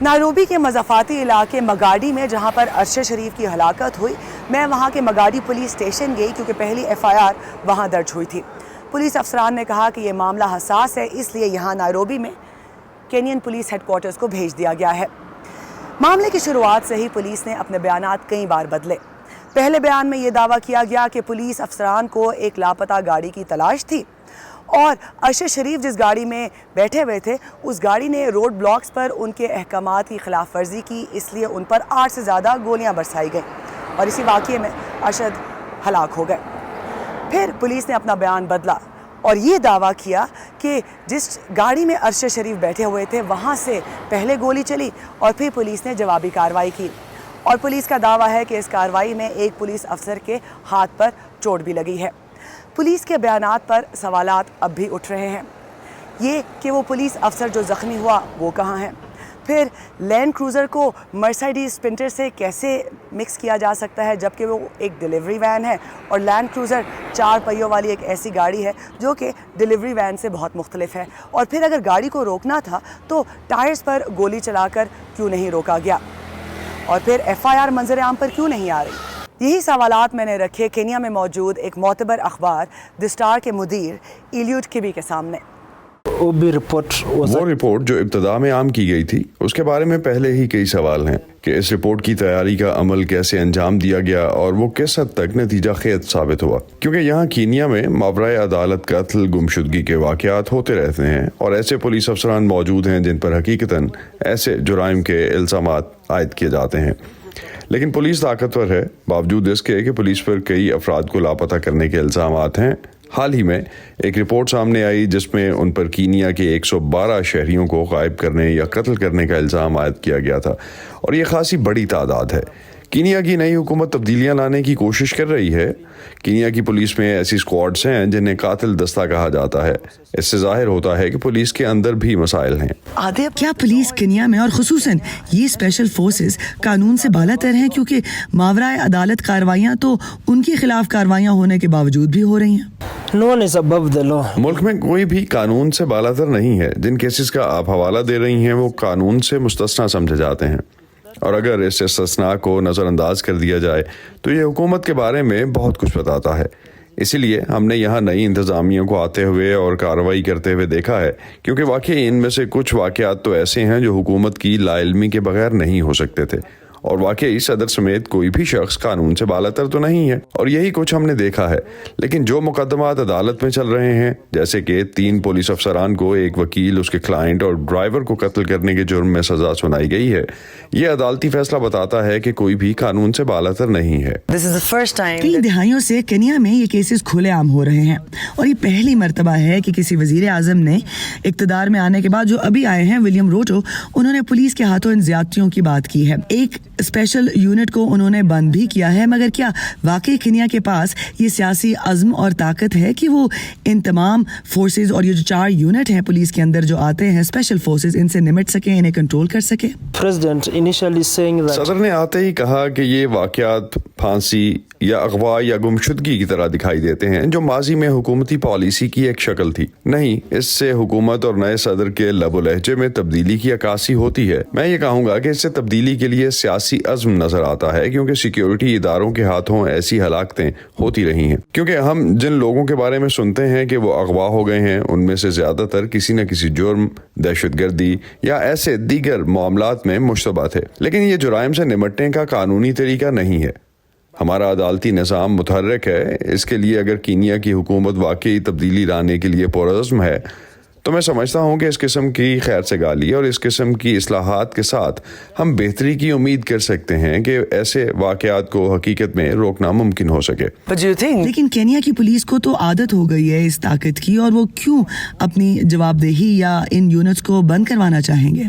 Nairobi کے مضافاتی علاقے مگاڈی میں جہاں پر ارشد شریف کی ہلاکت ہوئی، میں وہاں کے مگاڈی پولیس اسٹیشن گئی کیونکہ پہلی FIR وہاں درج ہوئی تھی۔ پولیس افسران نے کہا کہ یہ معاملہ حساس ہے، اس لیے یہاں نائروبی میں کینین پولیس ہیڈ کوارٹرز کو بھیج دیا گیا ہے۔ معاملے کی شروعات سے ہی پولیس نے اپنے بیانات کئی بار بدلے۔ پہلے بیان میں یہ دعویٰ کیا گیا کہ پولیس افسران کو ایک لاپتہ گاڑی کی تلاش تھی اور ارشد شریف جس گاڑی میں بیٹھے ہوئے تھے اس گاڑی نے روڈ بلاکس پر ان کے احکامات کی خلاف ورزی کی، اس لیے ان پر 8 سے زیادہ گولیاں برسائی گئیں اور اسی واقعے میں ارشد ہلاک ہو گئے۔ پھر پولیس نے اپنا بیان بدلا اور یہ دعویٰ کیا کہ جس گاڑی میں ارشد شریف بیٹھے ہوئے تھے وہاں سے پہلے گولی چلی اور پھر پولیس نے جوابی کارروائی کی، اور پولیس کا دعویٰ ہے کہ اس کارروائی میں ایک پولیس افسر کے ہاتھ پر چوٹ بھی لگی ہے۔ پولیس کے بیانات پر سوالات اب بھی اٹھ رہے ہیں، یہ کہ وہ پولیس افسر جو زخمی ہوا وہ کہاں ہیں؟ پھر لینڈ کروزر کو مرسیڈیز اسپرنٹر سے کیسے مکس کیا جا سکتا ہے جبکہ وہ ایک ڈیلیوری وین ہے، اور لینڈ کروزر 4 پہیوں والی ایک ایسی گاڑی ہے جو کہ ڈیلیوری وین سے بہت مختلف ہے، اور پھر اگر گاڑی کو روکنا تھا تو ٹائرز پر گولی چلا کر کیوں نہیں روکا گیا، اور پھر FIR منظر عام پر کیوں نہیں آ رہی؟ یہی سوالات میں نے رکھے کینیا میں موجود ایک معتبر اخبار دی اسٹار کے مدیر ایلیوٹ کبی کے سامنے۔ وہ رپورٹ جو ابتدا میں عام کی گئی تھی اس کے بارے میں پہلے ہی کئی سوال ہیں کہ اس رپورٹ کی تیاری کا عمل کیسے انجام دیا گیا اور وہ کس حد تک نتیجہ خیز ثابت ہوا، کیونکہ یہاں کینیا میں ماورائے عدالت قتل گمشدگی کے واقعات ہوتے رہتے ہیں اور ایسے پولیس افسران موجود ہیں جن پر حقیقتاً ایسے جرائم کے الزامات عائد کیے جاتے ہیں، لیکن پولیس طاقتور ہے باوجود اس کے کہ پولیس پر کئی افراد کو لاپتہ کرنے کے الزامات ہیں۔ حال ہی میں ایک رپورٹ سامنے آئی جس میں ان پر کینیا کے 112 شہریوں کو غائب کرنے یا قتل کرنے کا الزام عائد کیا گیا تھا، اور یہ خاصی بڑی تعداد ہے۔ کینیا کی نئی حکومت تبدیلیاں لانے کی کوشش کر رہی ہے۔ کینیا کی پولیس میں ایسی اسکواڈز ہیں جنہیں قاتل دستہ کہا جاتا ہے۔ اس سے ظاہر ہوتا ہے کہ پولیس کے اندر بھی مسائل ہیں۔ کیا پولیس کینیا میں اور خصوصاً یہ اسپیشل فورسز قانون سے بالا تر ہیں، کیونکہ ماورائے عدالت کارروائیاں تو ان کے خلاف کارروائیاں ہونے کے باوجود بھی ہو رہی ہیں؟ ملک میں کوئی بھی قانون سے بالا تر نہیں ہے۔ جن کیسز کا آپ حوالہ دے رہی ہیں وہ قانون سے مستثنا سمجھے جاتے ہیں، اور اگر اس استثناء کو نظر انداز کر دیا جائے تو یہ حکومت کے بارے میں بہت کچھ بتاتا ہے۔ اسی لیے ہم نے یہاں نئی انتظامیہ کو آتے ہوئے اور کارروائی کرتے ہوئے دیکھا ہے، کیونکہ واقعی ان میں سے کچھ واقعات تو ایسے ہیں جو حکومت کی لا علمی کے بغیر نہیں ہو سکتے تھے، اور واقعی صدر سمیت کوئی بھی شخص قانون سے بالا تر تو نہیں ہے، اور یہی کچھ ہم نے دیکھا ہے۔ لیکن جو مقدمات عدالت میں چل رہے ہیں، جیسے کہ 3 پولیس افسران کو، ایک وکیل، اس کے کلائنٹ اور ڈرائیور کو قتل کرنے کے جرم میں سزا سنائی گئی ہے، یہ عدالتی فیصلہ بتاتا ہے کہ کوئی بھی قانون سے بالا تر نہیں ہے۔ کئی دہائیوں سے کینیا میں یہ کیسز کھلے عام ہو رہے ہیں، اور یہ پہلی مرتبہ ہے کہ کسی وزیر اعظم نے اقتدار میں آنے کے بعد، جو ابھی آئے ہیں ولیم روٹو، انہوں نے پولیس کے ہاتھوں ان زیادتیوں کی بات کی ہے۔ ایک اسپیشل یونٹ کو انہوں نے بند بھی کیا ہے، مگر کیا واقعی کینیا کے پاس یہ سیاسی عزم اور طاقت ہے کہ وہ ان تمام فورسز اور یہ جو 4 یونٹ ہیں پولیس کے اندر جو آتے ہیں اسپیشل فورسز، ان سے نمٹ سکیں، انہیں کنٹرول کر سکیں؟ صدر نے آتے ہی کہا کہ یہ واقعات پھانسی یا اغوا یا گمشدگی کی طرح دکھائی دیتے ہیں جو ماضی میں حکومتی پالیسی کی ایک شکل تھی۔ نہیں، اس سے حکومت اور نئے صدر کے لب و لہجے میں تبدیلی کی عکاسی ہوتی ہے۔ میں یہ کہوں گا کہ اس سے تبدیلی کے لیے سیاسی عزم نظر آتا ہے، کیونکہ سیکیورٹی اداروں کے ہاتھوں ایسی ہلاکتیں ہوتی رہی ہیں۔ کیونکہ ہم جن لوگوں کے بارے میں سنتے ہیں کہ وہ اغوا ہو گئے ہیں، ان میں سے زیادہ تر کسی نہ کسی جرم، دہشت گردی یا ایسے دیگر معاملات میں مشتبہ تھے، لیکن یہ جرائم سے نمٹنے کا قانونی طریقہ نہیں ہے۔ ہمارا عدالتی نظام متحرک ہے۔ اس کے لیے اگر کینیا کی حکومت واقعی تبدیلی لانے کے لیے پرعزم ہے تو میں سمجھتا ہوں کہ اس قسم کی خیر سے گالی اور اس قسم کی اصلاحات کے ساتھ ہم بہتری کی امید کر سکتے ہیں کہ ایسے واقعات کو حقیقت میں روکنا ممکن ہو سکے۔ لیکن کینیا کی پولیس کو تو عادت ہو گئی ہے اس طاقت کی، اور وہ کیوں اپنی جواب دہی یا ان یونٹس کو بند کروانا چاہیں گے؟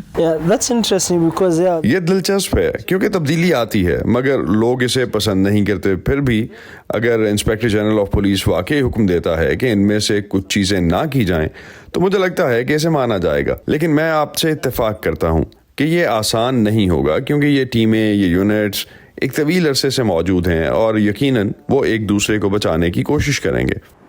یہ دلچسپ ہے کیونکہ تبدیلی آتی ہے مگر لوگ اسے پسند نہیں کرتے۔ پھر بھی اگر انسپیکٹر جنرل آف پولیس واقعی حکم دیتا ہے کہ ان میں سے کچھ چیزیں نہ کی جائیں تو مجھے لگتا ہے کہ اسے مانا جائے گا، لیکن میں آپ سے اتفاق کرتا ہوں کہ یہ آسان نہیں ہوگا، کیونکہ یہ ٹیمیں، یہ یونٹس ایک طویل عرصے سے موجود ہیں اور یقیناً وہ ایک دوسرے کو بچانے کی کوشش کریں گے۔